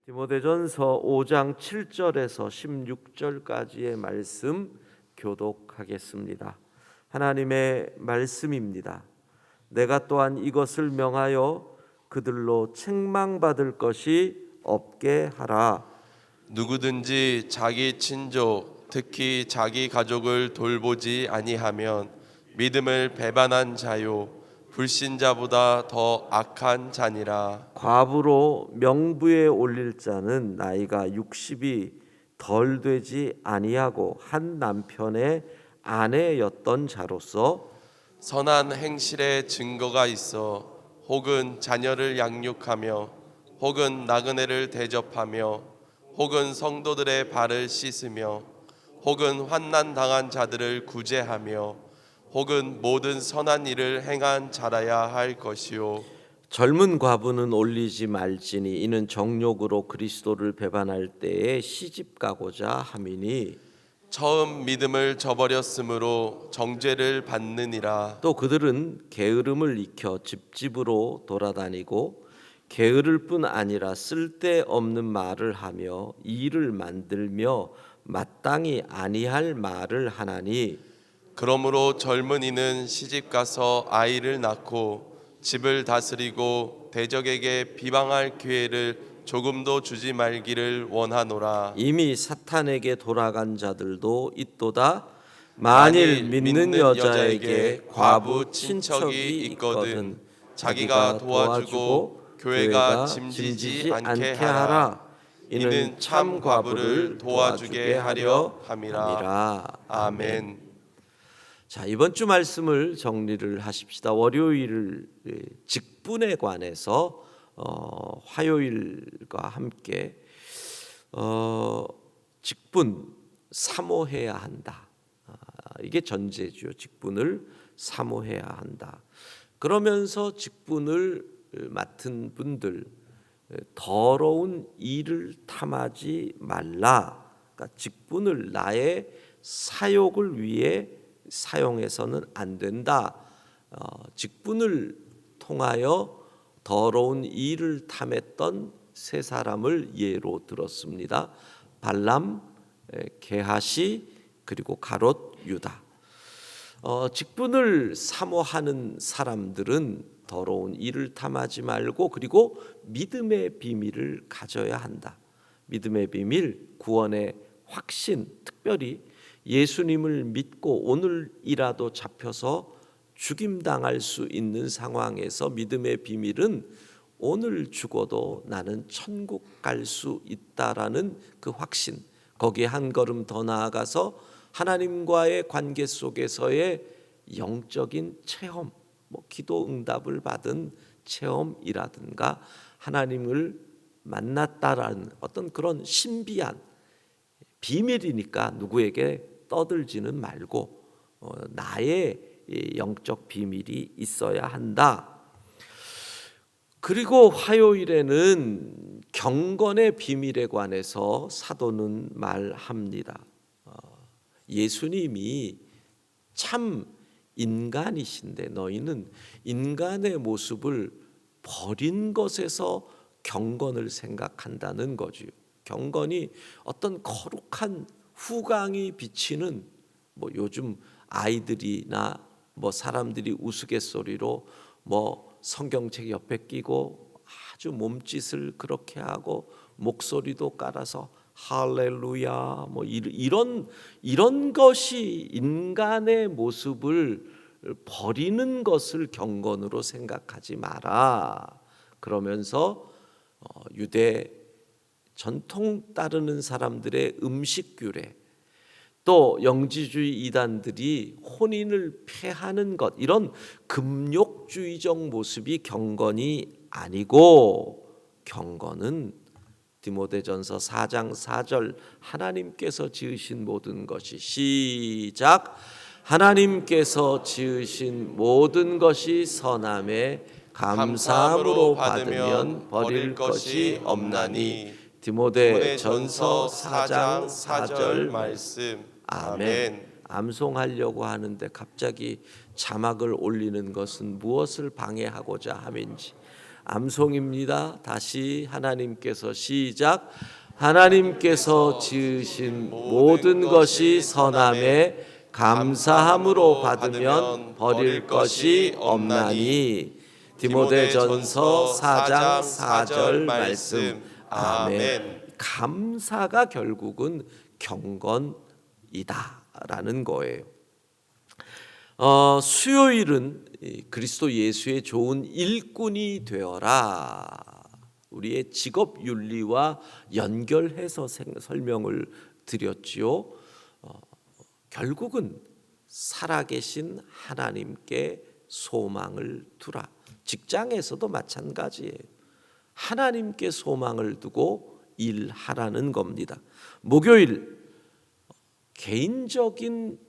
디모데전서 5장 7절에서 16절까지의 말씀 교독하겠습니다. 하나님의 말씀입니다. 내가 또한 이것을 명하여 그들로 책망받을 것이 없게 하라. 누구든지 자기 친족, 특히 자기 가족을 돌보지 아니하면 믿음을 배반한 자요 불신자보다 더 악한 자니라. 과부로 명부에 올릴 자는 나이가 60이 덜 되지 아니하고 한 남편의 아내였던 자로서 선한 행실의 증거가 있어 혹은 자녀를 양육하며 혹은 나그네를 대접하며 혹은 성도들의 발을 씻으며 혹은 환난 당한 자들을 구제하며 혹은 모든 선한 일을 행한 자라야 할 것이요 젊은 과부는 올리지 말지니 이는 정욕으로 그리스도를 배반할 때에 시집 가고자 함이니 처음 믿음을 저버렸으므로 정죄를 받느니라. 또 그들은 게으름을 익혀 집집으로 돌아다니고 게으를 뿐 아니라 쓸데없는 말을 하며 일을 만들며 마땅히 아니할 말을 하나니 그러므로 젊은이는 시집가서 아이를 낳고 집을 다스리고 대적에게 비방할 기회를 조금도 주지 말기를 원하노라. 이미 사탄에게 돌아간 자들도 있도다. 만일 믿는 여자에게 과부 친척이 있거든 자기가 도와주고 교회가 짐지지 않게 하라. 이는 참 과부를 도와주게 하려 함이라. 아멘. 자, 이번 주 말씀을 정리를 하십시다. 월요일 직분에 관해서 화요일과 함께 직분 사모해야 한다. 이게 전제죠. 직분을 사모해야 한다. 그러면서 직분을 맡은 분들 더러운 일을 탐하지 말라. 그러니까 직분을 나의 사욕을 위해 사용해서는 안 된다. 직분을 통하여 더러운 일을 탐했던 세 사람을 예로 들었습니다. 발람, 게하시, 그리고 가롯, 유다. 직분을 사모하는 사람들은 더러운 일을 탐하지 말고 그리고 믿음의 비밀을 가져야 한다. 믿음의 비밀, 구원의 확신, 특별히 예수님을 믿고 오늘이라도 잡혀서 죽임당할 수 있는 상황에서 믿음의 비밀은 오늘 죽어도 나는 천국 갈 수 있다라는 그 확신, 거기에 한 걸음 더 나아가서 하나님과의 관계 속에서의 영적인 체험, 기도 응답을 받은 체험이라든가 하나님을 만났다라는 어떤 그런 신비한 비밀이니까 누구에게 떠들지는 말고 나의 영적 비밀이 있어야 한다. 그리고 화요일에는 경건의 비밀에 관해서 사도는 말합니다. 예수님이 참 인간이신데 너희는 인간의 모습을 버린 것에서 경건을 생각한다는 거죠. 경건이 어떤 거룩한 후광이 비치는 요즘 아이들이나 사람들이 우스갯소리로 성경책 옆에 끼고 아주 몸짓을 그렇게 하고 목소리도 깔아서 할렐루야 이런 것이 인간의 모습을 버리는 것을 경건으로 생각하지 마라. 그러면서 유대 전통 따르는 사람들의 음식 규례, 또 영지주의 이단들이 혼인을 폐하는 것, 이런 금욕주의적 모습이 경건이 아니고 경건은 디모데전서 4장 4절 하나님께서 지으신 모든 것이 시작 하나님께서 지으신 모든 것이 선함에 감사함으로 받으면 버릴 것이 없나니 디모데전서 4장 4절 말씀. 아멘. 암송하려고 하는데 갑자기 자막을 올리는 것은 무엇을 방해하고자 함인지 암송입니다. 다시 하나님께서 시작. 하나님께서 지으신 모든 것이 선함에 감사함으로 받으면 버릴 것이 없나니. 디모데전서 4장 4절 말씀. 아멘. 감사가 결국은 경건이다라는 거예요. 수요일은 그리스도 예수의 좋은 일꾼이 되어라. 우리의 직업 윤리와 연결해서 설명을 드렸지요. 결국은 살아계신 하나님께 소망을 두라. 직장에서도 마찬가지예요. 하나님께 소망을 두고 일하라는 겁니다. 목요일 개인적인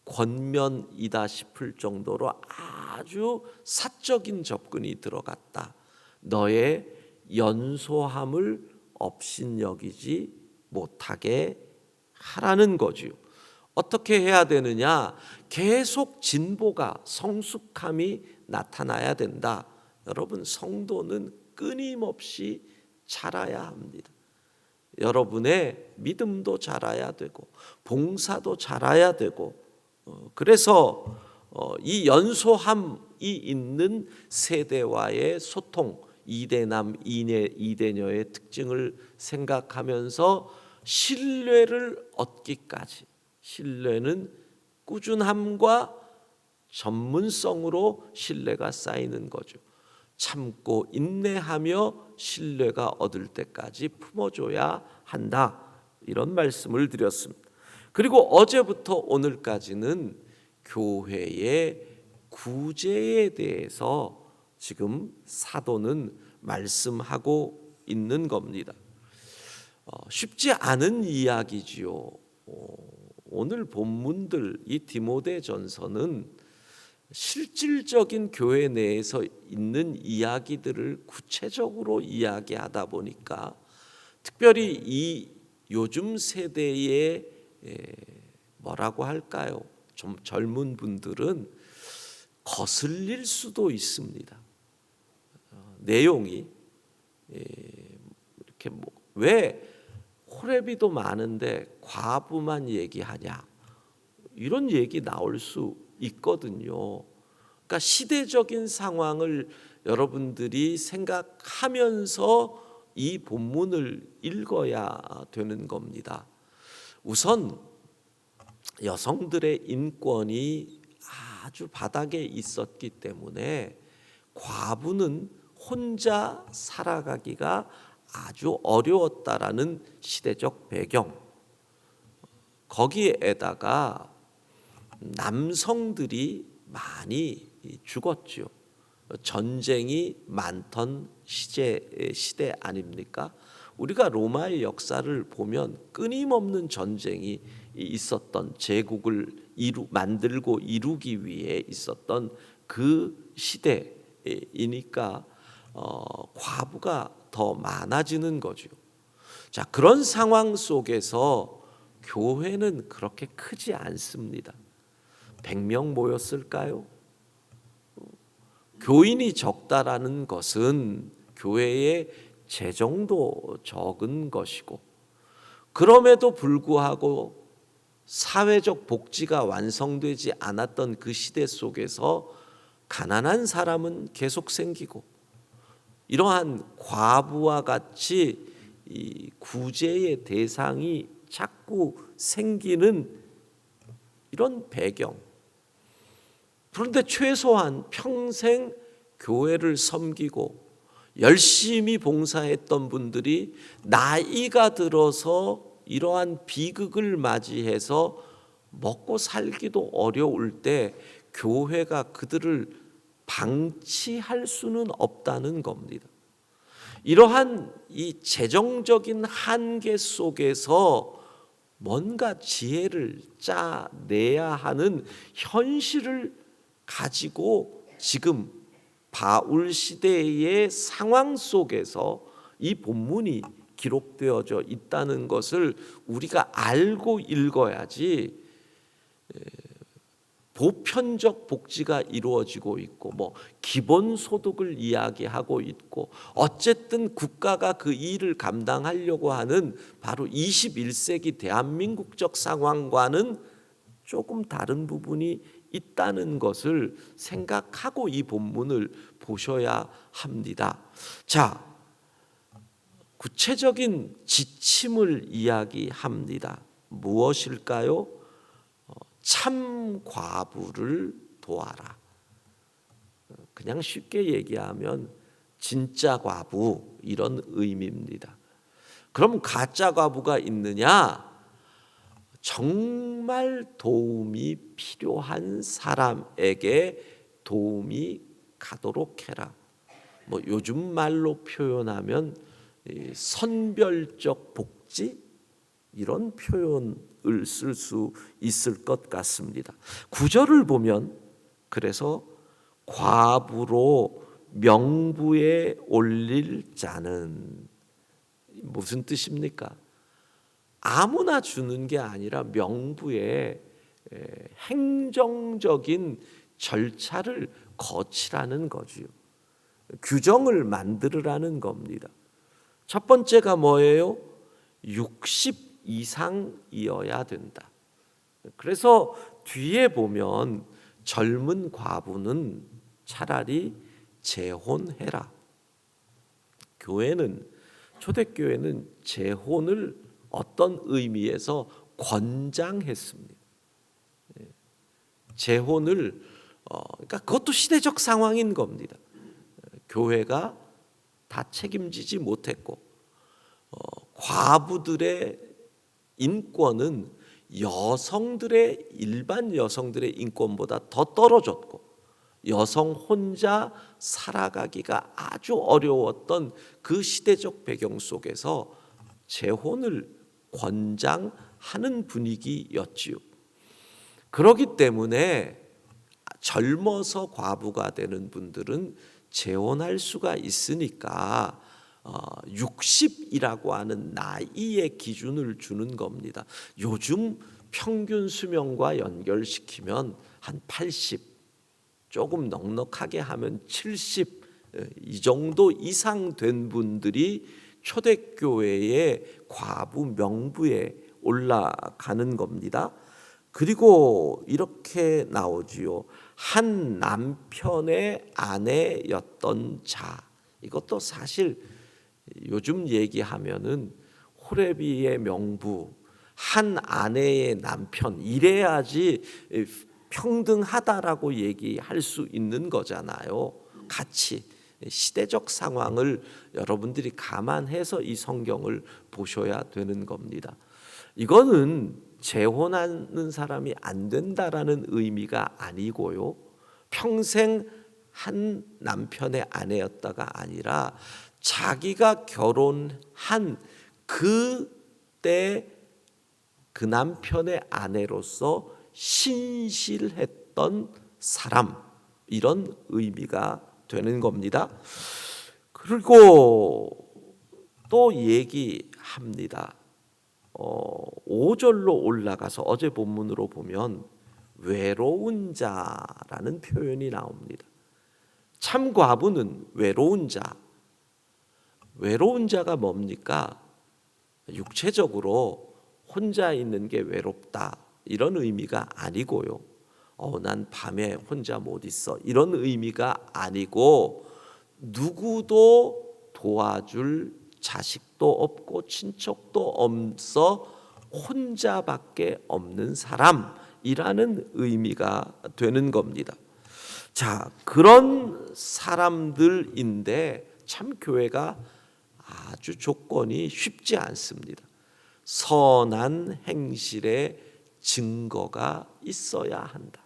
권면이다 싶을 정도로 아주 사적인 접근이 들어갔다. 너의 연소함을 업신여기지 못하게 하라는 거지요. 어떻게 해야 되느냐? 계속 진보가, 성숙함이 나타나야 된다. 여러분, 성도는 끊임없이 자라야 합니다. 여러분의 믿음도 자라야 되고 봉사도 자라야 되고, 그래서 이 연소함이 있는 세대와의 소통, 이대남 이대녀의 특징을 생각하면서 신뢰를 얻기까지, 신뢰는 꾸준함과 전문성으로 신뢰가 쌓이는 거죠. 참고 인내하며 신뢰가 얻을 때까지 품어줘야 한다. 이런 말씀을 드렸습니다. 그리고 어제부터 오늘까지는 교회의 구제에 대해서 지금 사도는 말씀하고 있는 겁니다. 쉽지 않은 이야기지요. 오늘 본문들, 이 디모데전서는 실질적인 교회 내에서 있는 이야기들을 구체적으로 이야기하다 보니까, 특별히 이 요즘 세대의 뭐라고 할까요? 좀 젊은 분들은 거슬릴 수도 있습니다. 내용이 이렇게 왜 호레비도 많은데 과부만 얘기하냐, 이런 얘기 나올 수 있거든요. 그러니까 시대적인 상황을 여러분들이 생각하면서 이 본문을 읽어야 되는 겁니다. 우선 여성들의 인권이 아주 바닥에 있었기 때문에 과부는 혼자 살아가기가 아주 어려웠다라는 시대적 배경, 거기에다가 남성들이 많이 죽었죠. 전쟁이 많던 시대 아닙니까? 우리가 로마의 역사를 보면 끊임없는 전쟁이 있었던, 제국을 만들고 이루기 위해 있었던 그 시대이니까 과부가 더 많아지는 거죠. 자, 그런 상황 속에서 교회는 그렇게 크지 않습니다. 100명 모였을까요? 교인이 적다라는 것은 교회의 재정도 적은 것이고, 그럼에도 불구하고 사회적 복지가 완성되지 않았던 그 시대 속에서 가난한 사람은 계속 생기고, 이러한 과부와 같이 이 구제의 대상이 자꾸 생기는 이런 배경. 그런데 최소한 평생 교회를 섬기고 열심히 봉사했던 분들이 나이가 들어서 이러한 비극을 맞이해서 먹고 살기도 어려울 때 교회가 그들을 방치할 수는 없다는 겁니다. 이러한 이 재정적인 한계 속에서 뭔가 지혜를 짜내야 하는 현실을 가지고 지금 바울 시대의 상황 속에서 이 본문이 기록되어져 있다는 것을 우리가 알고 읽어야지 보편적 복지가 이루어지고 있고 뭐 기본소득을 이야기하고 있고 어쨌든 국가가 그 일을 감당하려고 하는 바로 21세기 대한민국적 상황과는 조금 다른 부분이 있다는 것을 생각하고 이 본문을 보셔야 합니다. 자, 구체적인 지침을 이야기합니다. 무엇일까요? 참 과부를 도와라. 그냥 쉽게 얘기하면 진짜 과부 이런 의미입니다. 그럼 가짜 과부가 있느냐? 정말 도움이 필요한 사람에게 도움이 가도록 해라. 뭐 요즘 말로 표현하면 선별적 복지 이런 표현을 쓸 수 있을 것 같습니다. 구절을 보면 그래서 과부로 명부에 올릴 자는 무슨 뜻입니까? 아무나 주는 게 아니라 명부에 행정적인 절차를 거치라는 거지요. 규정을 만들으라는 겁니다. 첫 번째가 뭐예요? 60 이상이어야 된다. 그래서 뒤에 보면 젊은 과부는 차라리 재혼해라. 교회는 초대교회는 재혼을 어떤 의미에서 권장했습니다. 재혼을 그러니까 그것도 시대적 상황인 겁니다. 교회가 다 책임지지 못했고 과부들의 인권은 여성들의 일반 여성들의 인권보다 더 떨어졌고 여성 혼자 살아가기가 아주 어려웠던 그 시대적 배경 속에서 재혼을 권장하는 분위기였지요. 그렇기 때문에 젊어서 과부가 되는 분들은 재혼할 수가 있으니까 60이라고 하는 나이의 기준을 주는 겁니다. 요즘 평균 수명과 연결시키면 한 80, 조금 넉넉하게 하면 70, 이 정도 이상 된 분들이 초대교회의 과부 명부에 올라가는 겁니다. 그리고 이렇게 나오지요. 한 남편의 아내였던 자. 이것도 사실 요즘 얘기하면은 호레비의 명부, 한 아내의 남편 이래야지 평등하다라고 얘기할 수 있는 거잖아요. 같이 시대적 상황을 여러분들이 감안해서 이 성경을 보셔야 되는 겁니다. 이거는 재혼하는 사람이 안 된다라는 의미가 아니고요. 평생 한 남편의 아내였다가 아니라 자기가 결혼한 그때 그 남편의 아내로서 신실했던 사람 이런 의미가 되는 겁니다. 그리고 또 얘기합니다. 5절로 올라가서 어제 본문으로 보면 외로운 자라는 표현이 나옵니다. 참 과부는 외로운 자. 외로운 자가 뭡니까? 육체적으로 혼자 있는 게 외롭다 이런 의미가 아니고요. 난 밤에 혼자 못 있어 이런 의미가 아니고 누구도 도와줄 자식도 없고 친척도 없어 혼자밖에 없는 사람이라는 의미가 되는 겁니다. 자, 그런 사람들인데 참 교회가 아주 조건이 쉽지 않습니다. 선한 행실의 증거가 있어야 한다.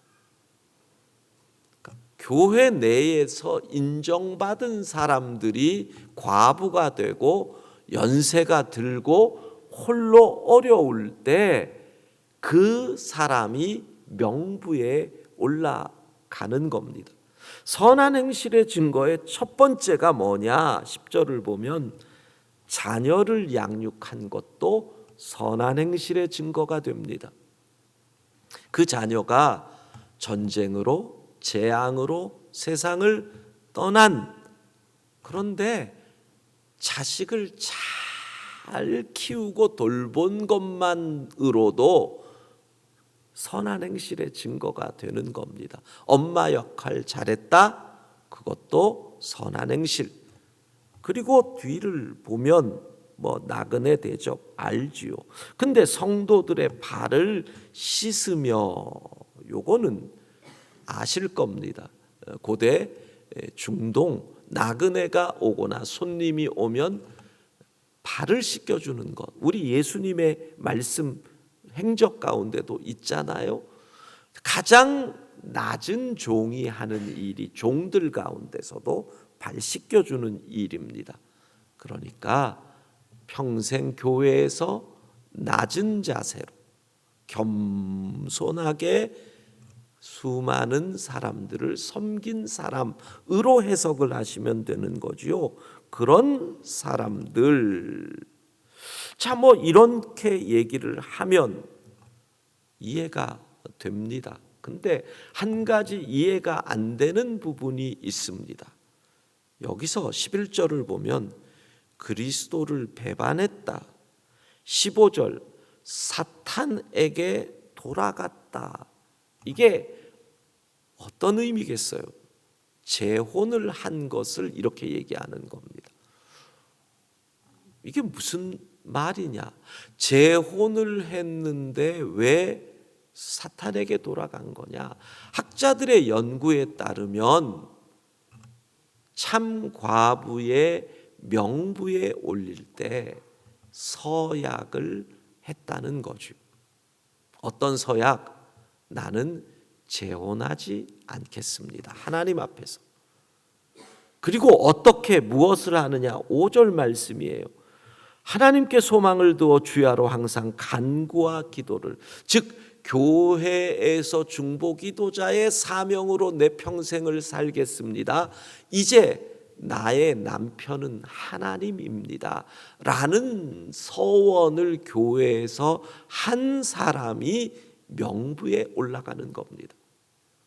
그러니까 교회 내에서 인정받은 사람들이 과부가 되고 연세가 들고 홀로 어려울 때 그 사람이 명부에 올라가는 겁니다. 선한 행실의 증거의 첫 번째가 뭐냐? 10절을 보면 자녀를 양육한 것도 선한 행실의 증거가 됩니다. 그 자녀가 전쟁으로 재앙으로 세상을 떠난, 그런데 자식을 잘 키우고 돌본 것만으로도 선한 행실의 증거가 되는 겁니다. 엄마 역할 잘했다, 그것도 선한 행실. 그리고 뒤를 보면 나그네 대접 알지요. 근데 성도들의 발을 씻으며, 요거는 아실 겁니다. 고대 중동 나그네가 오거나 손님이 오면 발을 씻겨주는 것, 우리 예수님의 말씀 행적 가운데도 있잖아요. 가장 낮은 종이 하는 일이 종들 가운데서도 발 씻겨주는 일입니다. 그러니까 평생 교회에서 낮은 자세로 겸손하게 수많은 사람들을 섬긴 사람으로 해석을 하시면 되는 거지요. 그런 사람들. 자, 이렇게 얘기를 하면 이해가 됩니다. 근데 한 가지 이해가 안 되는 부분이 있습니다. 여기서 11절을 보면 그리스도를 배반했다. 15절 사탄에게 돌아갔다. 이게 어떤 의미겠어요? 재혼을 한 것을 이렇게 얘기하는 겁니다. 이게 무슨 말이냐? 재혼을 했는데 왜 사탄에게 돌아간 거냐? 학자들의 연구에 따르면 참 과부의 명부에 올릴 때 서약을 했다는 거죠. 어떤 서약? 나는 재혼하지 않겠습니다. 하나님 앞에서. 그리고 어떻게 무엇을 하느냐? 5절 말씀이에요. 하나님께 소망을 두어 주야로 항상 간구와 기도를, 즉 교회에서 중보기도자의 사명으로 내 평생을 살겠습니다. 이제 나의 남편은 하나님입니다 라는 서원을 교회에서 한 사람이 명부에 올라가는 겁니다.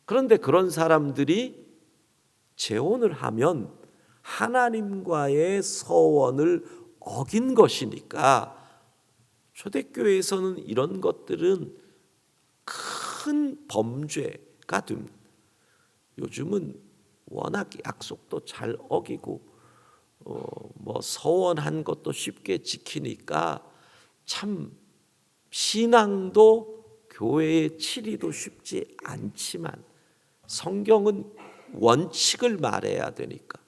그런데 그런 사람들이 재혼을 하면 하나님과의 서원을 어긴 것이니까 초대교회에서는 이런 것들은 큰 범죄가 됩니다. 요즘은 워낙 약속도 잘 어기고 서원한 것도 쉽게 지키니까 참 신앙도 교회의 치리도 쉽지 않지만 성경은 원칙을 말해야 되니까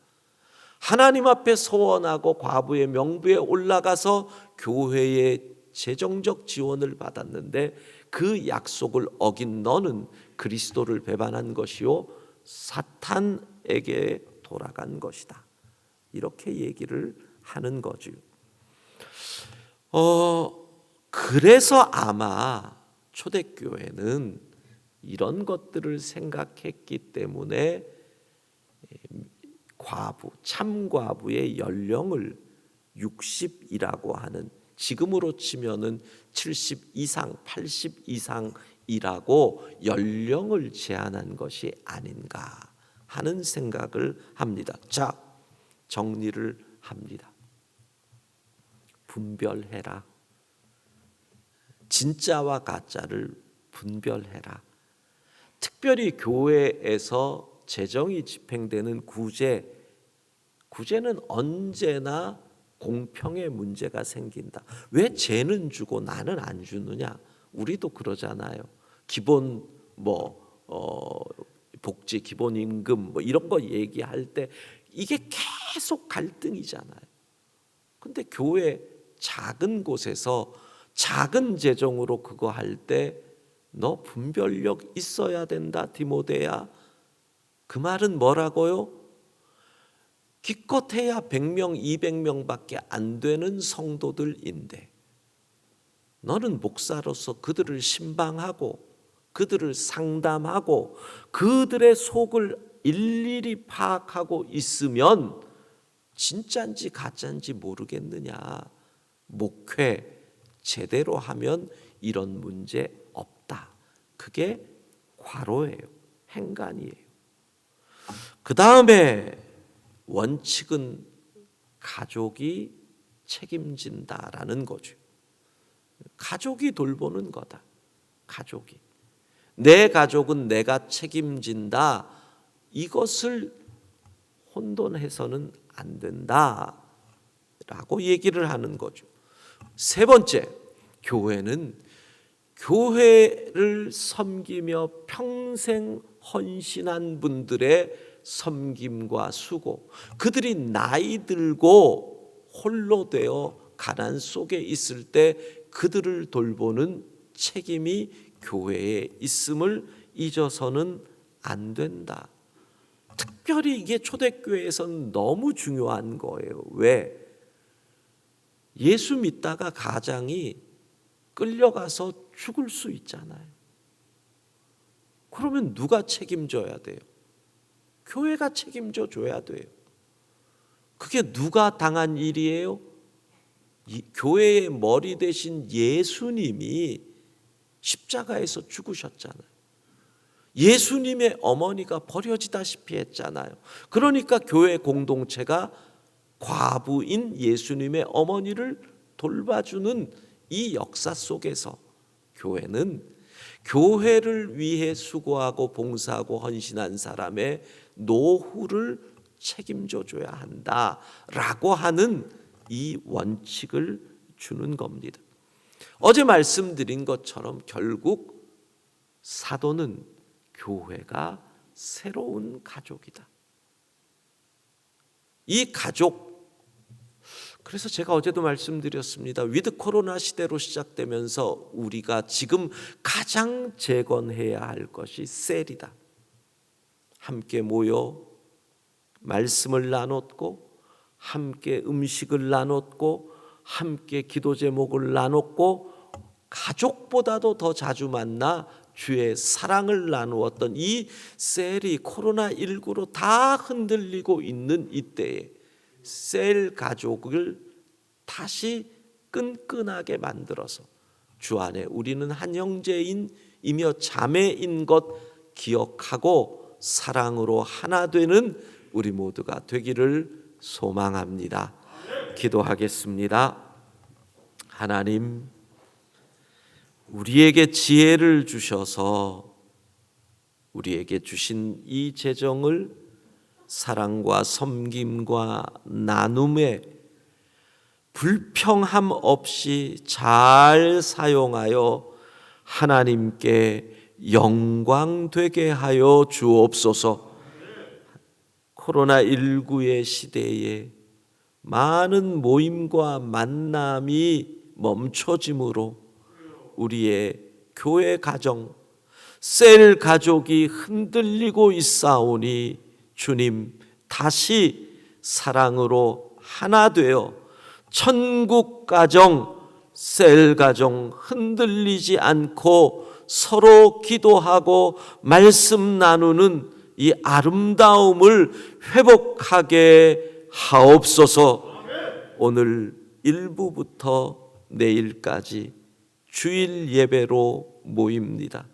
하나님 앞에 소원하고 과부의 명부에 올라가서 교회의 재정적 지원을 받았는데 그 약속을 어긴 너는 그리스도를 배반한 것이요 사탄에게 돌아간 것이다. 이렇게 얘기를 하는 거죠. 그래서 아마 초대교회는 이런 것들을 생각했기 때문에 과부, 참과부의 연령을 60이라고 하는, 지금으로 치면은 70 이상, 80 이상이라고 연령을 제한한 것이 아닌가 하는 생각을 합니다. 자, 정리를 합니다. 분별해라. 진짜와 가짜를 분별해라. 특별히 교회에서 재정이 집행되는 구제는 언제나 공평의 문제가 생긴다. 왜 쟤는 주고 나는 안 주느냐? 우리도 그러잖아요. 기본 복지, 기본 임금 이런 거 얘기할 때 이게 계속 갈등이잖아요. 근데 교회 작은 곳에서 작은 재정으로 그거 할 때 너 분별력 있어야 된다, 디모데야. 그 말은 뭐라고요? 기껏해야 100명, 200명밖에 안 되는 성도들인데 너는 목사로서 그들을 신방하고 그들을 상담하고 그들의 속을 일일이 파악하고 있으면 진짜인지 가짜인지 모르겠느냐. 목회 제대로 하면 이런 문제 없다. 그게 과로예요. 행간이에요. 그 다음에 원칙은 가족이 책임진다라는 거죠. 가족이 돌보는 거다. 가족이. 내 가족은 내가 책임진다. 이것을 혼돈해서는 안 된다. 라고 얘기를 하는 거죠. 세 번째, 교회는 교회를 섬기며 평생 헌신한 분들의 섬김과 수고, 그들이 나이 들고 홀로 되어 가난 속에 있을 때 그들을 돌보는 책임이 교회에 있음을 잊어서는 안 된다. 특별히 이게 초대교회에서는 너무 중요한 거예요. 왜? 예수 믿다가 가장이 끌려가서 죽을 수 있잖아요. 그러면 누가 책임져야 돼요? 교회가 책임져 줘야 돼요. 그게 누가 당한 일이에요? 교회의 머리 대신 예수님이 십자가에서 죽으셨잖아요. 예수님의 어머니가 버려지다시피 했잖아요. 그러니까 교회 공동체가 과부인 예수님의 어머니를 돌봐주는 이 역사 속에서 교회는 교회를 위해 수고하고 봉사하고 헌신한 사람의 노후를 책임져 줘야 한다라고 하는 이 원칙을 주는 겁니다. 어제 말씀드린 것처럼 결국 사도는 교회가 새로운 가족이다. 이 가족, 그래서 제가 어제도 말씀드렸습니다. 위드 코로나 시대로 시작되면서 우리가 지금 가장 재건해야 할 것이 셀이다. 함께 모여 말씀을 나눴고, 함께 음식을 나눴고, 함께 기도 제목을 나눴고, 가족보다도 더 자주 만나 주의 사랑을 나누었던 이 셀이 코로나19로 다 흔들리고 있는 이때에 셀 가족을 다시 끈끈하게 만들어서 주 안에 우리는 한 형제인이며 자매인 것 기억하고 사랑으로 하나 되는 우리 모두가 되기를 소망합니다. 기도하겠습니다. 하나님, 우리에게 지혜를 주셔서 우리에게 주신 이 재정을 사랑과 섬김과 나눔에 불평함 없이 잘 사용하여 하나님께 영광 되게 하여 주옵소서. 코로나19의 시대에 많은 모임과 만남이 멈춰짐으로 우리의 교회 가정, 셀 가족이 흔들리고 있사오니 주님 다시 사랑으로 하나 되어 천국 가정, 셀 가정 흔들리지 않고 서로 기도하고 말씀 나누는 이 아름다움을 회복하게 하옵소서. 오늘 1부부터 내일까지 주일 예배로 모입니다.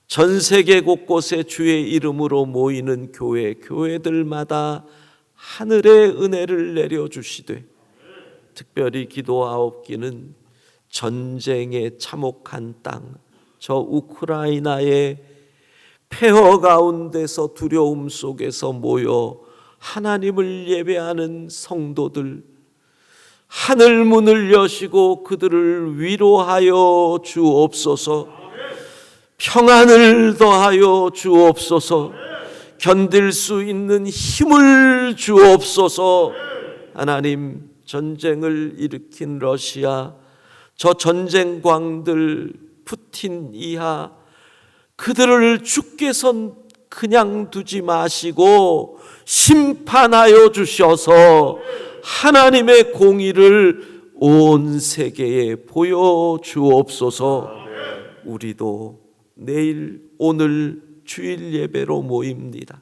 전 세계 곳곳에 주의 이름으로 모이는 교회들마다 하늘의 은혜를 내려주시되, 특별히 기도하옵기는 전쟁에 참혹한 땅, 저 우크라이나의 폐허 가운데서 두려움 속에서 모여 하나님을 예배하는 성도들, 하늘 문을 여시고 그들을 위로하여 주옵소서. 평안을 더하여 주옵소서. 견딜 수 있는 힘을 주옵소서. 하나님, 전쟁을 일으킨 러시아, 저 전쟁광들 푸틴 이하 그들을 주께서 그냥 두지 마시고 심판하여 주셔서 하나님의 공의를 온 세계에 보여주옵소서. 우리도 내일 오늘 주일 예배로 모입니다.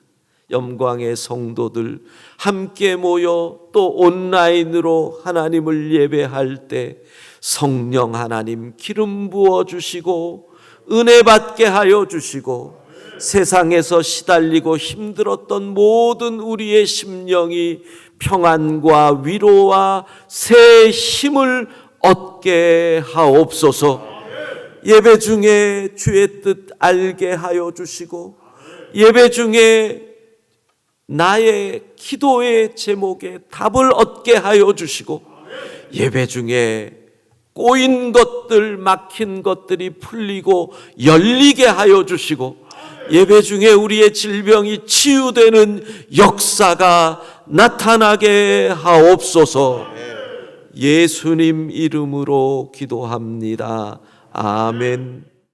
영광의 성도들 함께 모여 또 온라인으로 하나님을 예배할 때 성령 하나님 기름 부어 주시고 은혜 받게 하여 주시고 세상에서 시달리고 힘들었던 모든 우리의 심령이 평안과 위로와 새 힘을 얻게 하옵소서. 예배 중에 주의 뜻 알게 하여 주시고, 예배 중에 나의 기도의 제목에 답을 얻게 하여 주시고, 예배 중에 꼬인 것들, 막힌 것들이 풀리고 열리게 하여 주시고, 예배 중에 우리의 질병이 치유되는 역사가 나타나게 하옵소서. 예수님 이름으로 기도합니다. 아멘.